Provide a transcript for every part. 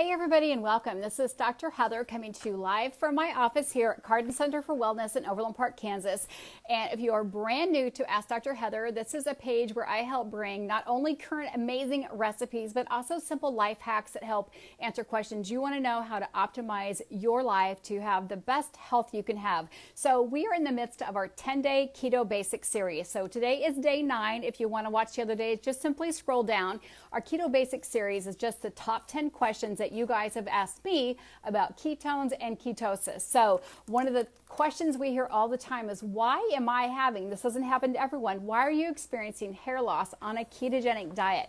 Hey everybody and welcome. This is Dr. Heather coming to you live from my office here at Carden Center for Wellness in Overland Park, Kansas. And if you are brand new to Ask Dr. Heather, this is a page where I help bring not only current amazing recipes, but also simple life hacks that help answer questions you want to know how to optimize your life to have the best health you can have. So we are in the midst of our 10-day Keto Basics series. So today is day 9. If you want to watch the other days, just simply scroll down. Our Keto Basics series is just the top 10 questions that you guys have asked me about ketones and ketosis. So one of the questions we hear all the time is, why am I having, this doesn't happen to everyone, why are you experiencing hair loss on a ketogenic diet?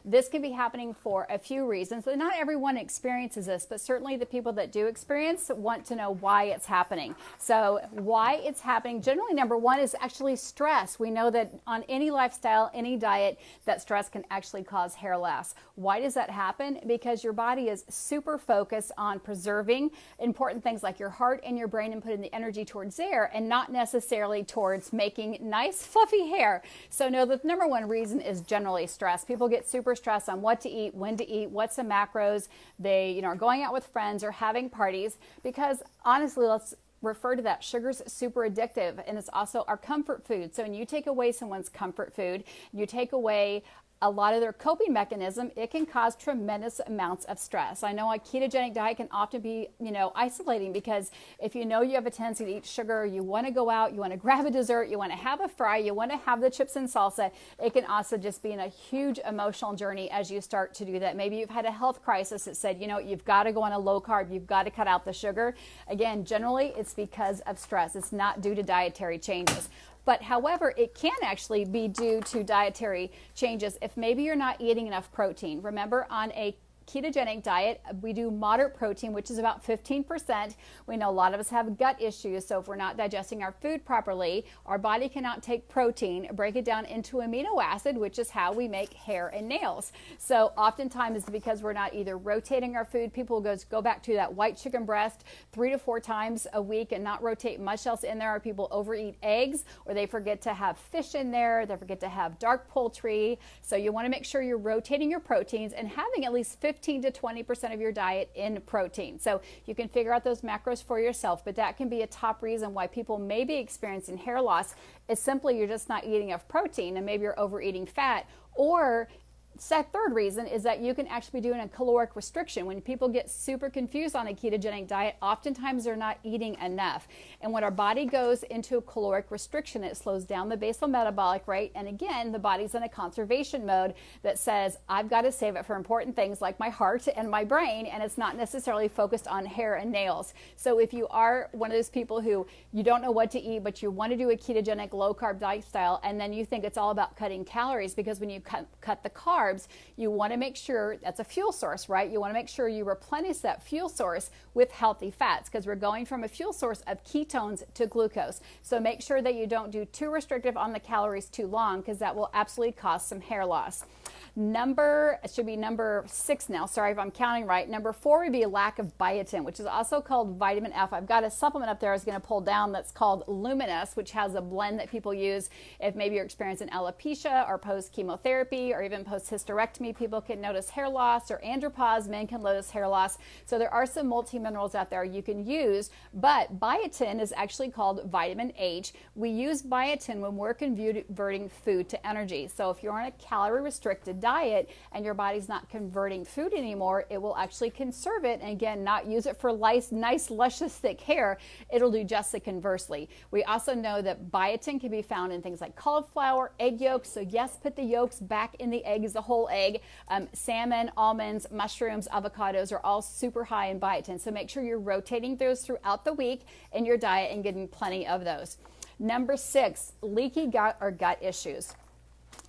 This can be happening for a few reasons. So not everyone experiences this, but certainly the people that do experience want to know why it's happening. So why it's happening, generally number one is actually stress. We know that on any lifestyle, any diet, that stress can actually cause hair loss. Why does that happen? Because your body is super focused on preserving important things like your heart and your brain and putting the energy towards there and not necessarily towards making nice fluffy hair. So no, the number one reason is generally stress. People get super stressed on what to eat, when to eat, what's the macros. They are going out with friends or having parties because honestly, let's refer to that. Sugar's super addictive and it's also our comfort food. So when you take away someone's comfort food, you take away a lot of their coping mechanism, it can cause tremendous amounts of stress. I know a ketogenic diet can often be, isolating because if you know you have a tendency to eat sugar, you want to go out, you want to grab a dessert, you want to have a fry, you want to have the chips and salsa, it can also just be in a huge emotional journey as you start to do that. Maybe you've had a health crisis that said, you've got to go on a low carb, you've got to cut out the sugar. Again, generally it's because of stress. It's not due to dietary changes. But however, it can actually be due to dietary changes if maybe you're not eating enough protein. Remember, on a ketogenic diet, we do moderate protein, which is about 15%. We know a lot of us have gut issues, so if we're not digesting our food properly, our body cannot take protein, break it down into amino acid, which is how we make hair and nails. So oftentimes it's because we're not either rotating our food. People go back to that white chicken breast 3 to 4 times a week and not rotate much else in there, or people overeat eggs, or they forget to have fish in there, they forget to have dark poultry. So you want to make sure you're rotating your proteins and having at least 15 to 20% of your diet in protein. So you can figure out those macros for yourself, but that can be a top reason why people may be experiencing hair loss. Is simply you're just not eating enough protein and maybe you're overeating fat, or third reason is that you can actually be doing a caloric restriction. When people get super confused on a ketogenic diet, oftentimes they're not eating enough. And when our body goes into a caloric restriction, it slows down the basal metabolic rate. And again, the body's in a conservation mode that says, I've got to save it for important things like my heart and my brain, and it's not necessarily focused on hair and nails. So if you are one of those people who you don't know what to eat, but you want to do a ketogenic low carb lifestyle, and then you think it's all about cutting calories, because when you cut the carbs, you want to make sure that's a fuel source, right? You want to make sure you replenish that fuel source with healthy fats, because we're going from a fuel source of ketones to glucose. So make sure that you don't do too restrictive on the calories too long, because that will absolutely cause some hair loss. It should be number 6 now. Sorry if I'm counting right. Number 4 would be a lack of biotin, which is also called vitamin F. I've got a supplement up there I was going to pull down that's called Luminous, which has a blend that people use if maybe you're experiencing alopecia or post-chemotherapy or even post-hysterectomy. People can notice hair loss, or andropause, men can notice hair loss. So there are some multi-minerals out there you can use, but biotin is actually called vitamin H. We use biotin when we're converting food to energy. So if you're on a calorie-restricted diet and your body's not converting food anymore, it will actually conserve it, and again, not use it for nice, luscious, thick hair. It'll do just the conversely. We also know that biotin can be found in things like cauliflower, egg yolks. So yes, put the yolks back in the egg as a whole egg. Salmon, almonds, mushrooms, avocados are all super high in biotin. So make sure you're rotating those throughout the week in your diet and getting plenty of those. Number 6, leaky gut or gut issues.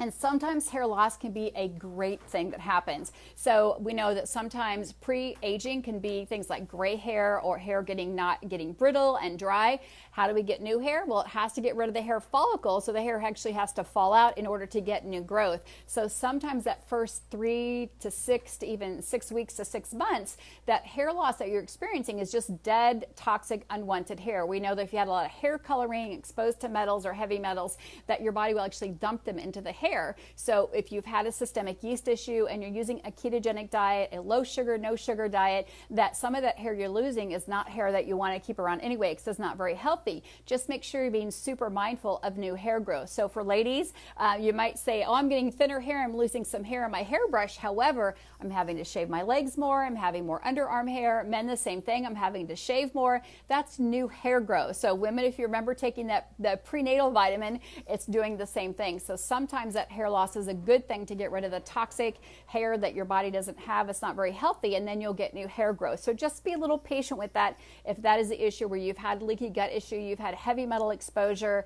And sometimes hair loss can be a great thing that happens. So we know that sometimes pre-aging can be things like gray hair or hair not getting brittle and dry. How do we get new hair? Well, it has to get rid of the hair follicle, so the hair actually has to fall out in order to get new growth. So sometimes that first 3 to 6 to even 6 weeks to 6 months, that hair loss that you're experiencing is just dead, toxic, unwanted hair. We know that if you had a lot of hair coloring, exposed to metals or heavy metals, that your body will actually dump them into the hair. hair. So if you've had a systemic yeast issue and you're using a ketogenic diet, a low sugar, no sugar diet, that some of that hair you're losing is not hair that you want to keep around anyway, because it's not very healthy. Just make sure you're being super mindful of new hair growth. So for ladies, you might say, oh, I'm getting thinner hair, I'm losing some hair on my hairbrush. However, I'm having to shave my legs more, I'm having more underarm hair. Men, the same thing, I'm having to shave more. That's new hair growth. So women, if you remember taking the prenatal vitamin, it's doing the same thing. So sometimes that hair loss is a good thing to get rid of the toxic hair that your body doesn't have. It's not very healthy, and then you'll get new hair growth. So just be a little patient with that. If that is the issue where you've had leaky gut issue, you've had heavy metal exposure,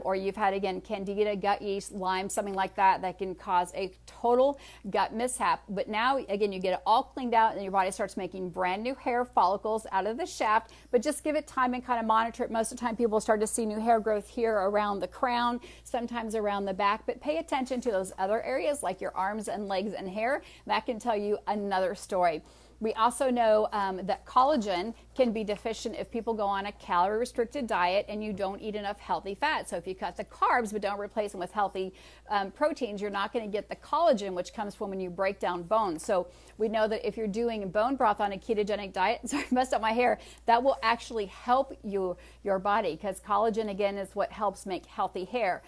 or you've had, again, candida, gut yeast, Lyme, something like that, that can cause a total gut mishap. But now, again, you get it all cleaned out and your body starts making brand new hair follicles out of the shaft, but just give it time and kind of monitor it. Most of the time people start to see new hair growth here around the crown, sometimes around the back, but pay attention to those other areas like your arms and legs and hair. That can tell you another story. We also know that collagen can be deficient if people go on a calorie-restricted diet and you don't eat enough healthy fat. So if you cut the carbs but don't replace them with healthy proteins, you're not going to get the collagen, which comes from when you break down bones. So we know that if you're doing bone broth on a ketogenic diet, sorry, I messed up my hair, that will actually help your body, because collagen, again, is what helps make healthy hair.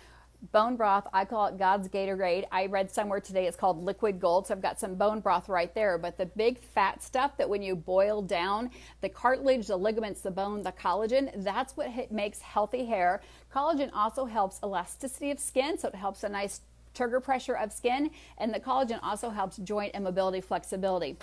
Bone broth, I call it God's Gatorade. I read somewhere today it's called liquid gold, so I've got some bone broth right there. But the big fat stuff that when you boil down, the cartilage, the ligaments, the bone, the collagen, that's what makes healthy hair. Collagen also helps elasticity of skin, so it helps a nice trigger pressure of skin, and the collagen also helps joint and mobility flexibility.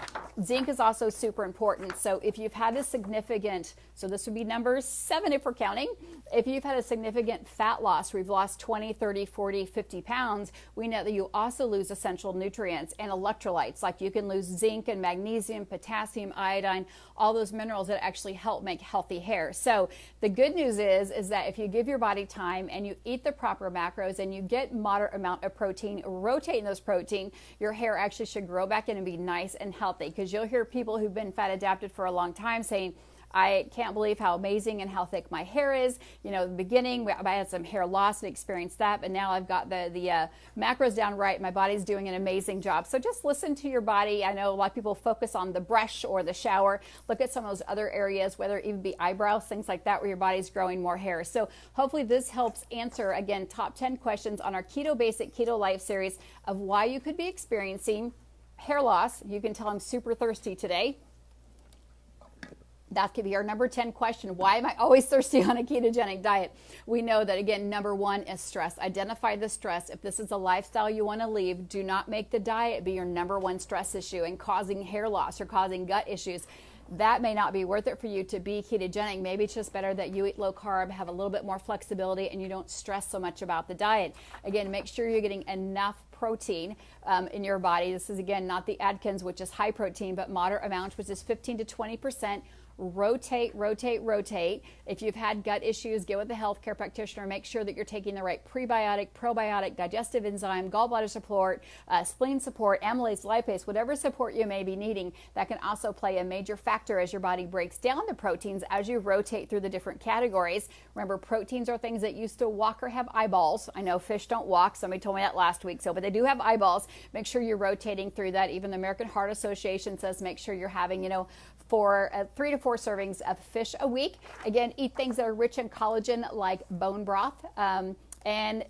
Zinc is also super important. So if you've had a significant, so this would be number 7 if we're counting, if you've had a significant fat loss, we've lost 20, 30, 40, 50 pounds, we know that you also lose essential nutrients and electrolytes, like you can lose zinc and magnesium, potassium, iodine, all those minerals that actually help make healthy hair. So the good news is that if you give your body time and you eat the proper macros and you get moderate amount of protein, rotating those protein, your hair actually should grow back in and be nice and healthy. Because you'll hear people who've been fat adapted for a long time saying, I can't believe how amazing and how thick my hair is. You know, in the beginning, I had some hair loss and experienced that, but now I've got the macros down right. My body's doing an amazing job. So just listen to your body. I know a lot of people focus on the brush or the shower. Look at some of those other areas, whether it even be eyebrows, things like that, where your body's growing more hair. So hopefully this helps answer, again, top 10 questions on our Keto Basic Keto Life series of why you could be experiencing hair loss. You can tell I'm super thirsty today. That could be our number 10 question. Why am I always thirsty on a ketogenic diet? We know that, again, number 1 is stress. Identify the stress. If this is a lifestyle you want to leave, do not make the diet be your number 1 stress issue and causing hair loss or causing gut issues. That may not be worth it for you to be ketogenic. Maybe it's just better that you eat low carb, have a little bit more flexibility, and you don't stress so much about the diet. Again, make sure you're getting enough protein in your body. This is, again, not the Atkins, which is high protein, but moderate amount, which is 15 to 20%. Rotate, rotate, rotate. If you've had gut issues, get with a healthcare practitioner. Make sure that you're taking the right prebiotic, probiotic, digestive enzyme, gallbladder support, spleen support, amylase, lipase, whatever support you may be needing. That can also play a major factor as your body breaks down the proteins as you rotate through the different categories. Remember, proteins are things that used to walk or have eyeballs. I know fish don't walk. Somebody told me that last week. But they do have eyeballs. Make sure you're rotating through that. Even the American Heart Association says make sure you're having, 3 to 4 servings of fish a week. Again, eat things that are rich in collagen like bone broth, and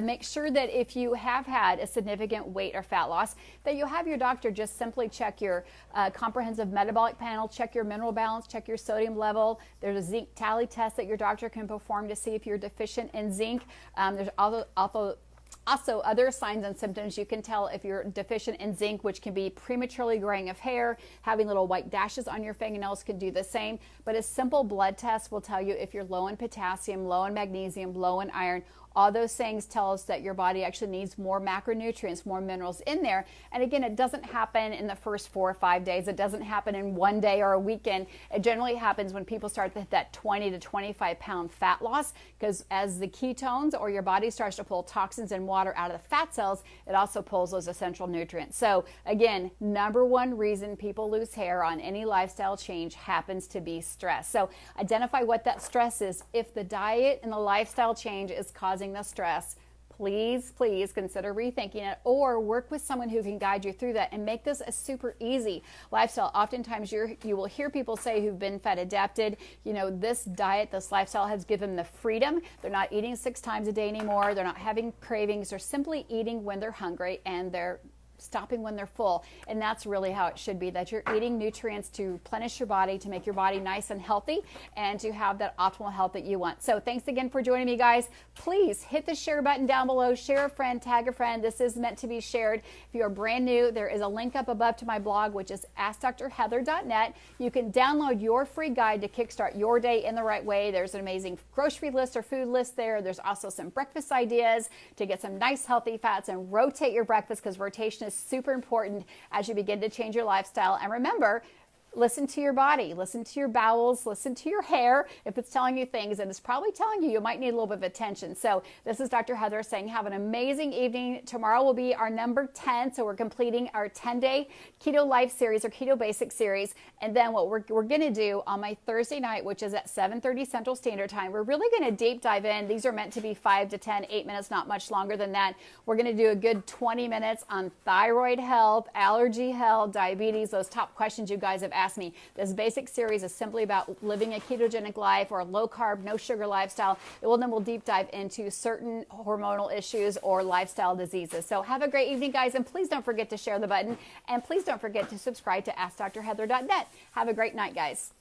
make sure that if you have had a significant weight or fat loss, that you have your doctor just simply check your comprehensive metabolic panel, check your mineral balance, check your sodium level. There's a zinc tally test that your doctor can perform to see if you're deficient in zinc. There's also other signs and symptoms you can tell if you're deficient in zinc, which can be prematurely graying of hair, having little white dashes on your fingernails can do the same. But a simple blood test will tell you if you're low in potassium, low in magnesium, low in iron. All those things tell us that your body actually needs more macronutrients, more minerals in there. And again, it doesn't happen in the first 4 or 5 days. It doesn't happen in one day or a weekend. It generally happens when people start to hit that 20 to 25 pound fat loss, because as the ketones or your body starts to pull toxins and water out of the fat cells, it also pulls those essential nutrients. So again, number 1 reason people lose hair on any lifestyle change happens to be stress. So identify what that stress is. If the diet and the lifestyle change is causing the stress, please consider rethinking it, or work with someone who can guide you through that and make this a super easy lifestyle. Oftentimes you will hear people say who've been fat adapted, this diet, this lifestyle has given them the freedom. They're not eating 6 times a day anymore. They're not having cravings. They're simply eating when they're hungry, and they're stopping when they're full. And that's really how it should be, that you're eating nutrients to replenish your body, to make your body nice and healthy, and to have that optimal health that you want. So thanks again for joining me, guys. Please hit the share button down below, share a friend, tag a friend. This is meant to be shared. If you are brand new, there is a link up above to my blog, which is AskDrHeather.net. You can download your free guide to kickstart your day in the right way. There's an amazing grocery list or food list there. There's also some breakfast ideas to get some nice healthy fats and rotate your breakfast, because rotation is super important as you begin to change your lifestyle. And remember, listen to your body, listen to your bowels, listen to your hair. If it's telling you things, and it's probably telling you might need a little bit of attention. So this is Dr. Heather saying have an amazing evening. Tomorrow will be our number 10. So we're completing our 10-day Keto Life series or Keto Basic series. And then what we're going to do on my Thursday night, which is at 7:30 Central Standard Time, we're really going to deep dive in. These are meant to be 5 to 10, 8 minutes, not much longer than that. We're going to do a good 20 minutes on thyroid health, allergy health, diabetes, those top questions you guys have asked me. This basic series is simply about living a ketogenic life or a low carb, no sugar lifestyle. Then we'll deep dive into certain hormonal issues or lifestyle diseases. So have a great evening, guys, and please don't forget to share the button, and please don't forget to subscribe to AskDrHeather.net. Have a great night, guys.